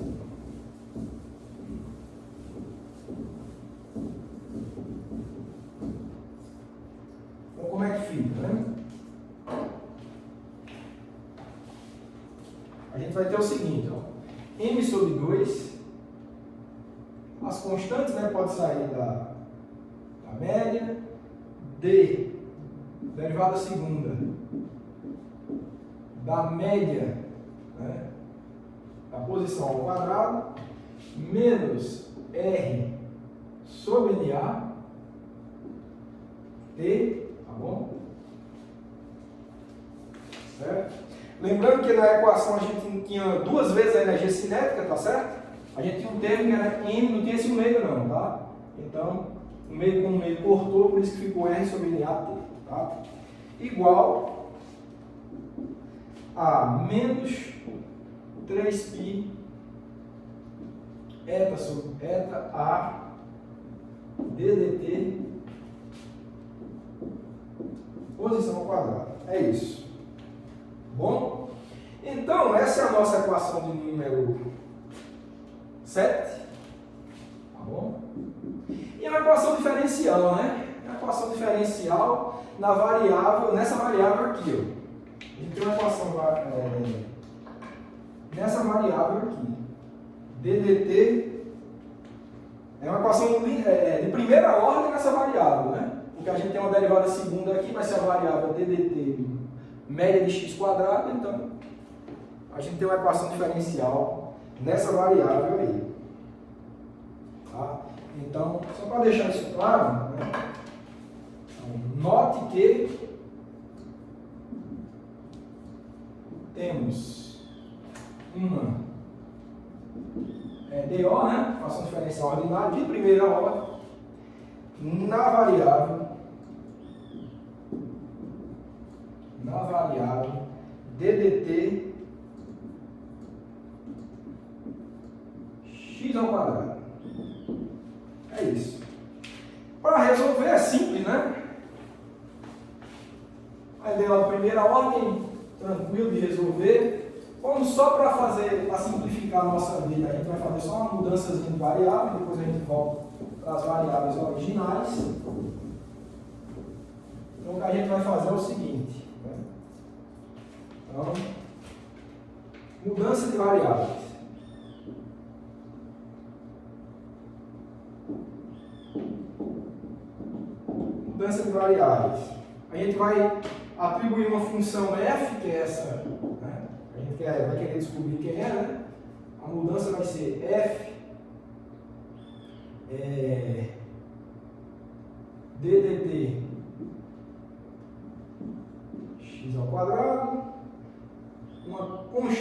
Então como é que fica, né? A gente vai ter o seguinte, ó, m sobre 2, as constantes, né, pode sair da média, d, derivada segunda, da média, né, da posição ao quadrado, menos r sobre NA, t, tá bom? Certo? Lembrando que na equação a gente tinha duas vezes a energia cinética, tá certo? A gente tinha um termo que era M, não tinha esse meio não, tá? Então, o meio com o meio cortou, por isso que ficou R sobre NAT, tá? Igual a menos 3π eta sobre eta A ddt posição ao quadrado. É isso. Bom? Então, essa é a nossa equação de número 7. Tá bom? E a equação diferencial, né? A equação diferencial na variável, nessa variável aqui, ó. A gente tem uma equação nessa variável aqui. ddt é uma equação de primeira ordem nessa variável, né? Porque a gente tem uma derivada segunda aqui, vai ser a variável ddt média de x quadrado, então a gente tem uma equação diferencial nessa variável aí. Tá? Então, só para deixar isso claro, né? Então, note que temos uma DO, né? Equação diferencial ordinária de primeira ordem na variável ddt x ao quadrado. É isso. Para resolver é simples, né? Vai ver a primeira ordem, tranquilo de resolver. Vamos só para simplificar a nossa vida, a gente vai fazer só uma mudança de variável, depois a gente volta para as variáveis originais. Então o que a gente vai fazer é o seguinte. Então, mudança de variáveis. Mudança de variáveis. A gente vai atribuir uma função f, que é essa, né? A gente vai querer descobrir quem é, né? A mudança vai ser f ddt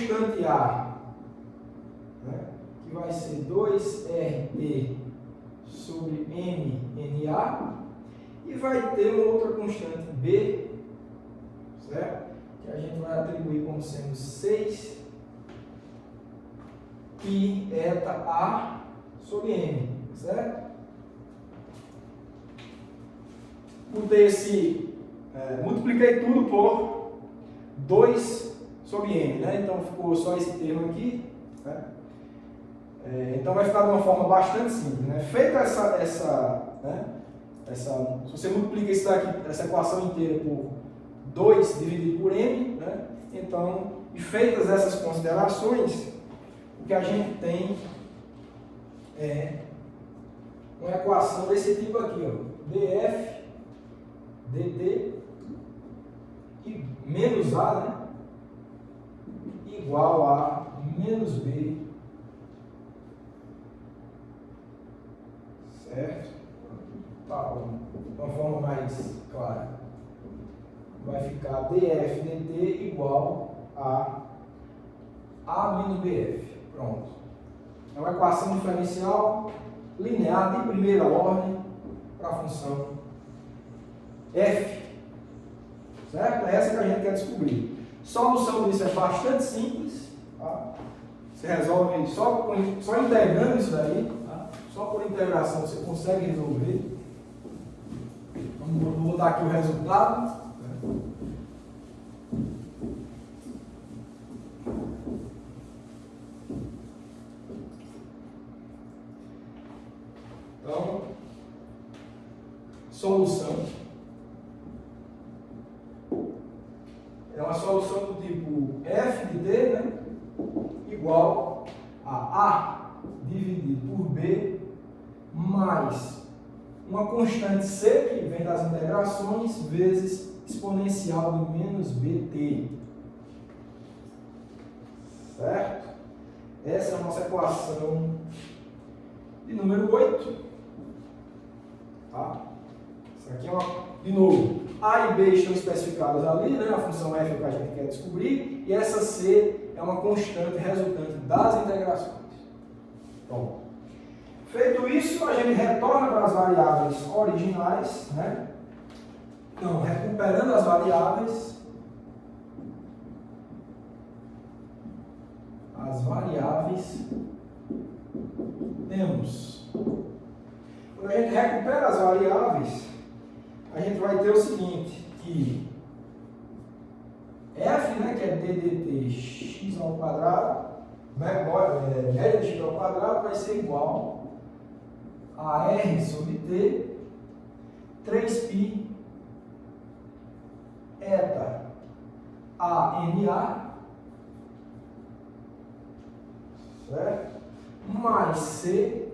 constante A, né, que vai ser 2RT sobre MNA, e vai ter uma outra constante B, certo? Que a gente vai atribuir como sendo 6 pi eta A sobre M, certo? Multipliquei tudo por 2 sobre M, né? Então ficou só esse termo aqui, né? Então vai ficar de uma forma bastante simples, né? Feita se você multiplica isso daqui, essa equação inteira por 2 dividido por M, né? Então, e feitas essas considerações, o que a gente tem é uma equação desse tipo aqui, ó, df dt e menos a, né, igual a menos b, certo? Tá, de uma forma mais clara, vai ficar df dt igual a menos bf. Pronto. É uma equação diferencial linear de primeira ordem para a função f. Certo? É essa que a gente quer descobrir. Solução disso é bastante simples. Tá? Você resolve só integrando isso daí. Tá? Só por integração você consegue resolver. Vou botar aqui o resultado. Então, solução é uma solução do tipo f de d, né, igual a A dividido por B mais uma constante C, que vem das integrações, vezes exponencial de menos bt. Certo? Essa é a nossa equação de número 8. Tá? Isso aqui é de novo, A e B estão especificadas ali, né? A função f é que a gente quer descobrir, e essa C é uma constante resultante das integrações. Pronto. Feito isso, a gente retorna para as variáveis originais, né? Então, recuperando as variáveis, temos, quando a gente recupera as variáveis, a gente vai ter o seguinte, que f, né, que é d dt x ao quadrado, média de x ao quadrado, vai ser igual a r sobre t, 3π eta ANA, certo? Mais C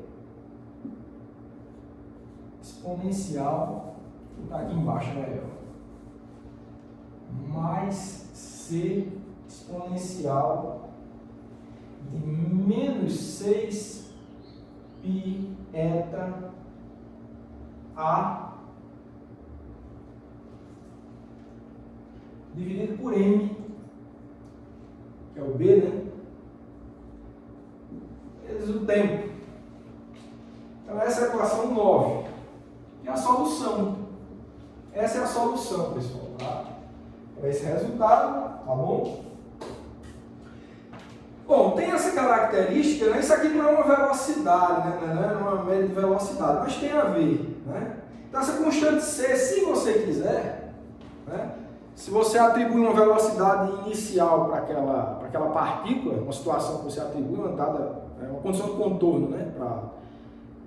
exponencial, que está aqui embaixo, né? Mais C exponencial de menos 6π eta A dividido por M, que é o B, né? Vezes o tempo. Então essa é a equação 9. E a solução. Essa é a solução, pessoal, tá? Para esse resultado, tá bom? Bom, tem essa característica, né? Isso aqui não é uma velocidade, né? Não é uma média de velocidade, mas tem a ver, né? Então essa constante C, se você quiser, né? Se você atribui uma velocidade inicial para aquela partícula, uma situação que você atribui, uma condição de contorno, né, para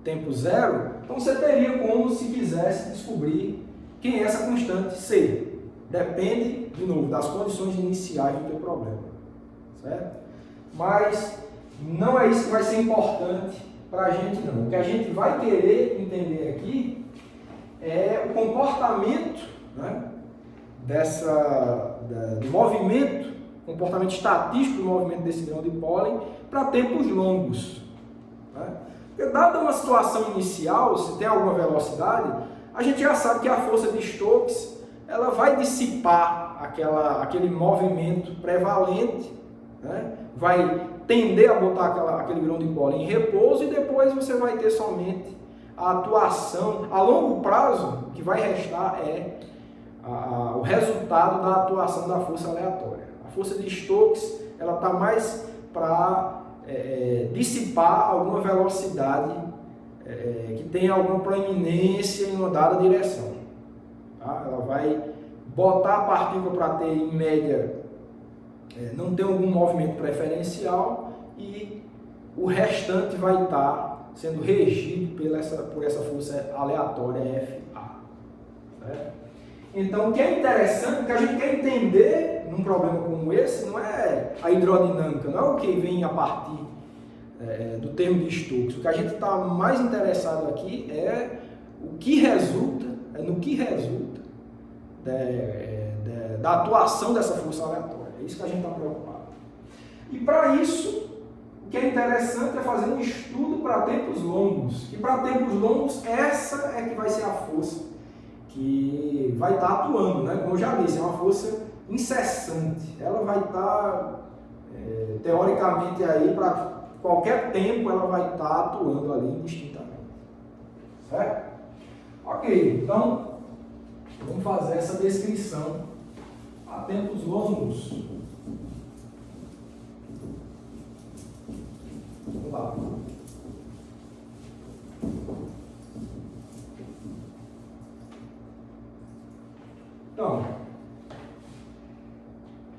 tempo zero, então você teria como, se quisesse, descobrir quem é essa constante C. Depende, de novo, das condições iniciais do teu problema, certo? Mas não é isso que vai ser importante para a gente, não. O que a gente vai querer entender aqui é o comportamento, né, do movimento, comportamento estatístico do movimento desse grão de pólen para tempos longos. Né? Porque, dada uma situação inicial, se tem alguma velocidade, a gente já sabe que a força de Stokes ela vai dissipar aquele movimento prevalente, né, vai tender a botar aquele grão de pólen em repouso e depois você vai ter somente a atuação. A longo prazo, o que vai restar é o resultado da atuação da força aleatória. A força de Stokes ela está mais para dissipar alguma velocidade que tenha alguma proeminência em uma dada direção. Tá? Ela vai botar a partícula para ter, em média, não ter algum movimento preferencial e o restante vai estar sendo regido por essa força aleatória FA. Certo? Então, o que é interessante, o que a gente quer entender num problema como esse, não é a hidrodinâmica, não é o que vem a partir do termo de Stokes. O que a gente está mais interessado aqui é no que resulta da atuação dessa força aleatória. É isso que a gente está preocupado. E para isso, o que é interessante é fazer um estudo para tempos longos. E para tempos longos, essa é que vai ser a força que vai estar atuando, né? Como eu já disse, é uma força incessante. Ela vai estar, teoricamente, aí para qualquer tempo, ela vai estar atuando ali indistintamente. Certo? Ok, então, vamos fazer essa descrição a tempos longos. Vamos lá. Então,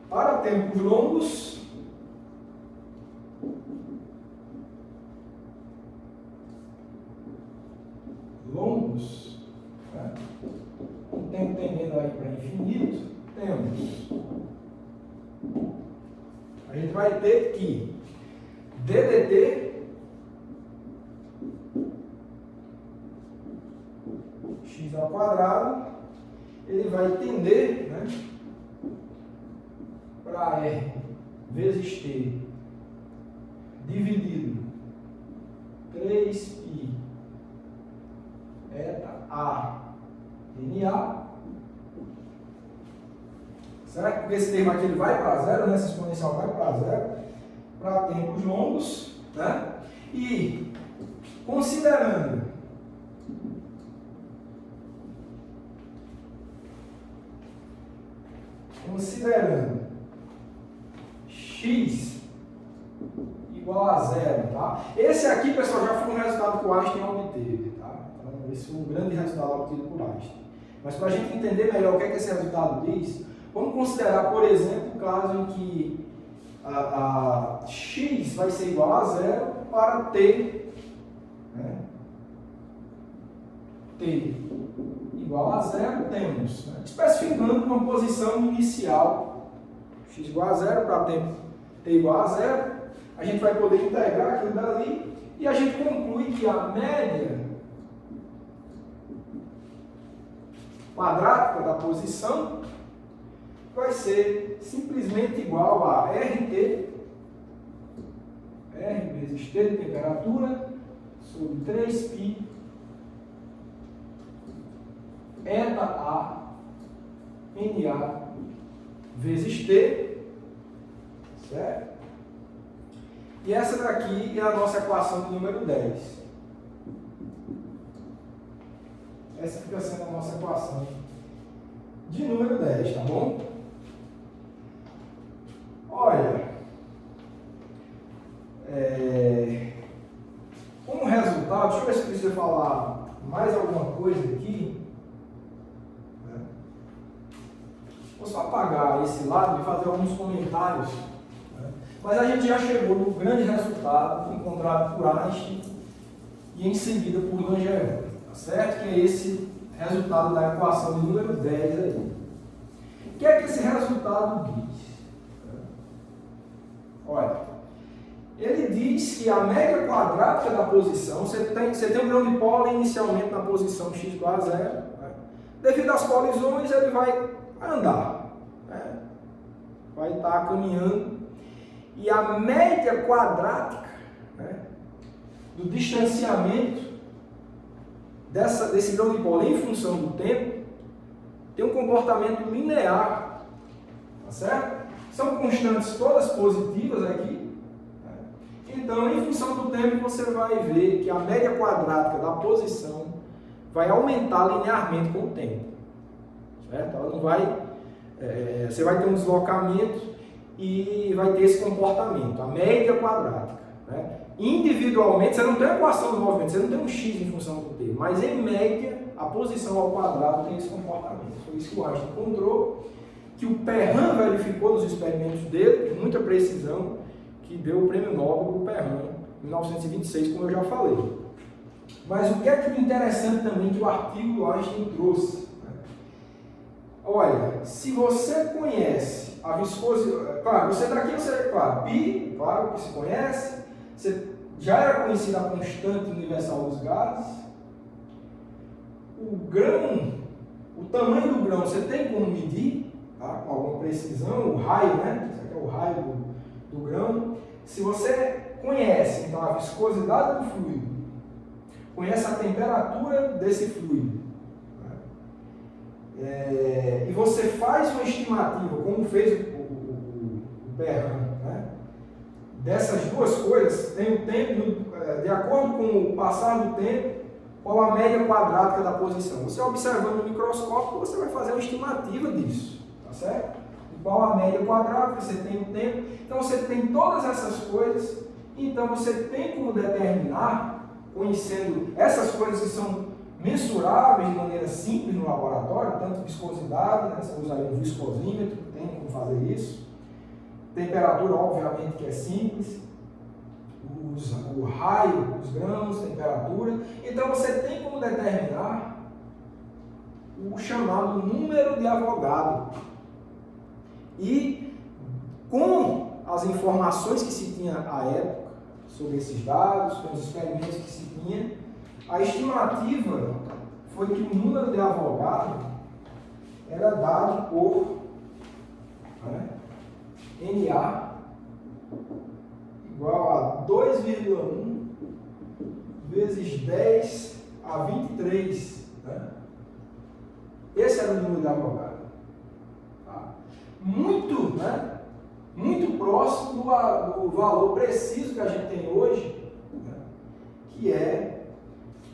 para tempos longos, né? O tempo tendendo aí para infinito, a gente vai ter que ddt x ao quadrado, ele vai tender, né, para R vezes T dividido 3π eta A NA, certo? Porque esse termo aqui ele vai para zero, né? Essa exponencial vai para zero para tempos longos, né? E considerando x igual a zero, tá? Esse aqui, pessoal, já foi um resultado que o Einstein obteve, tá? Então, esse foi um grande resultado obtido por Einstein. Mas para a gente entender melhor o que é que esse resultado diz, vamos considerar, por exemplo, o caso em que a x vai ser igual a zero para t, né? T igual a zero, temos, né, especificando uma posição inicial, x igual a zero para t igual a zero, a gente vai poder integrar aquilo dali e a gente conclui que a média quadrática da posição vai ser simplesmente igual a RT, R vezes T de temperatura, sobre 3π eta A NA vezes T, certo? E essa daqui é a nossa equação do número 10. Essa fica sendo a nossa equação de número 10, tá bom? Olha, como resultado, deixa eu ver se precisa falar mais alguma coisa aqui. Vou só apagar esse lado e fazer alguns comentários. Mas a gente já chegou no grande resultado encontrado por Einstein e em seguida por Langevin, tá certo? Que é esse resultado da equação de número 10 aí. O que é que esse resultado diz? Olha, ele diz que a média quadrática da posição, você tem um grão de pólen inicialmente na posição x igual a zero, né? Devido às colisões ele vai andar, né? Vai estar caminhando. E a média quadrática, né, do distanciamento desse grão de pólen em função do tempo tem um comportamento linear, tá certo? São constantes todas positivas aqui. Então, em função do tempo, você vai ver que a média quadrática da posição vai aumentar linearmente com o tempo. Certo? Ela não vai... você vai ter um deslocamento e vai ter esse comportamento, a média quadrática. Né? Individualmente, você não tem a equação do movimento, você não tem um x em função do t, mas em média, a posição ao quadrado tem esse comportamento. Foi isso que o Einstein encontrou, que o Perrin verificou nos experimentos dele, com muita precisão, que deu o prêmio Nobel para o Perrin em 1926, como eu já falei. Mas o que é que interessante também que o artigo do Einstein trouxe? Olha, se você conhece a viscosidade, claro, você daqui, claro, π, claro que se conhece, você já era conhecida a constante universal dos gases, o grão, o tamanho do grão, você tem como medir, tá? Com alguma precisão, o raio, né? Isso aqui é o raio do grão. Se você conhece, então, a viscosidade do fluido, conhece a temperatura desse fluido, e você faz uma estimativa, como fez o Perrin, né? Dessas duas coisas, tem o tempo, de acordo com o passar do tempo, qual a média quadrática da posição. Você observando no microscópio, você vai fazer uma estimativa disso, tá certo? Qual a média quadrática, você tem o tempo, então você tem todas essas coisas, então você tem como determinar, conhecendo essas coisas que são mensuráveis de maneira simples no laboratório, tanto viscosidade, né, você usaria um viscosímetro, tem como fazer isso, temperatura obviamente que é simples, o raio, os grãos, temperatura, então você tem como determinar o chamado número de Avogadro. E com as informações que se tinha à época sobre esses dados, com os experimentos que se tinha, a estimativa foi que o número de Avogadro era dado por Na igual a 2,1 vezes 10 a 23. Né? Esse era o número de Avogadro. Tá? Muito, né? Muito próximo do valor preciso que a gente tem hoje, né? Que é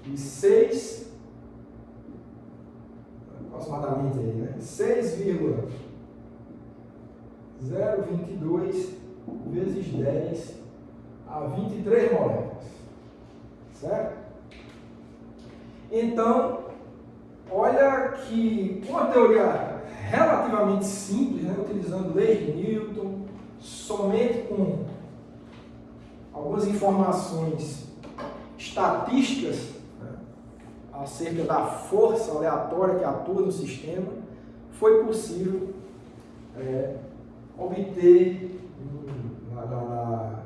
de 6, aproximadamente aí, né? 6,022 vezes 10 a 23 moléculas, certo? Então, olha que com uma teoria relativamente simples, né, utilizando leis de Newton, somente com algumas informações estatísticas, né, acerca da força aleatória que atua no sistema, foi possível obter na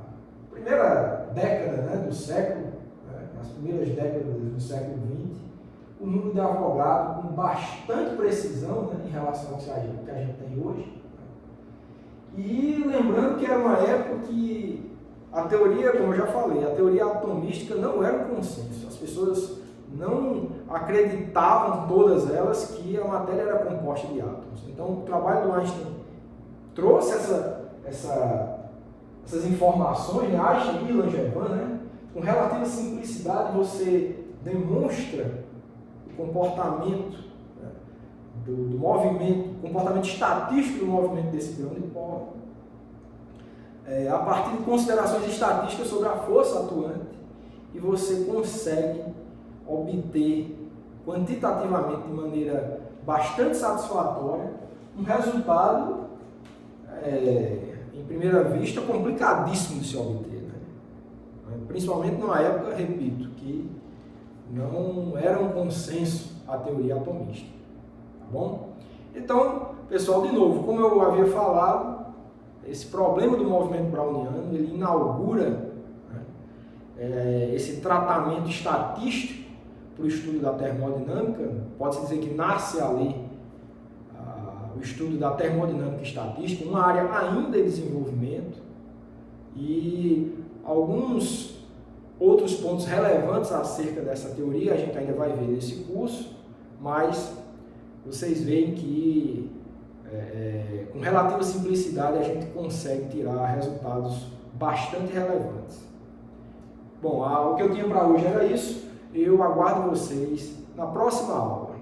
primeira década, né, do século, nas primeiras décadas do século XX, o número de Avogadro com bastante precisão, né, em relação ao que a gente tem hoje. E lembrando que era uma época que a teoria, como eu já falei, a teoria atomística não era um consenso. As pessoas não acreditavam, todas elas, que a matéria era composta de átomos. Então, o trabalho do Einstein trouxe essas informações, né? Einstein e Langevin, né? Com relativa simplicidade, você demonstra o comportamento, né, do movimento, o comportamento estatístico do movimento desse grão de pó, a partir de considerações estatísticas sobre a força atuante, e você consegue obter quantitativamente, de maneira bastante satisfatória, um resultado, em primeira vista, complicadíssimo de se obter, né? Principalmente numa época, repito, que não era um consenso a teoria atomista, tá bom? Então, pessoal, de novo, como eu havia falado, esse problema do movimento browniano, ele inaugura, né, esse tratamento estatístico para o estudo da termodinâmica. Pode-se dizer que nasce ali o estudo da termodinâmica estatística, uma área ainda em desenvolvimento, e alguns outros pontos relevantes acerca dessa teoria a gente ainda vai ver nesse curso, mas vocês veem que com relativa simplicidade, a gente consegue tirar resultados bastante relevantes. Bom, o que eu tinha para hoje era isso. Eu aguardo vocês na próxima aula.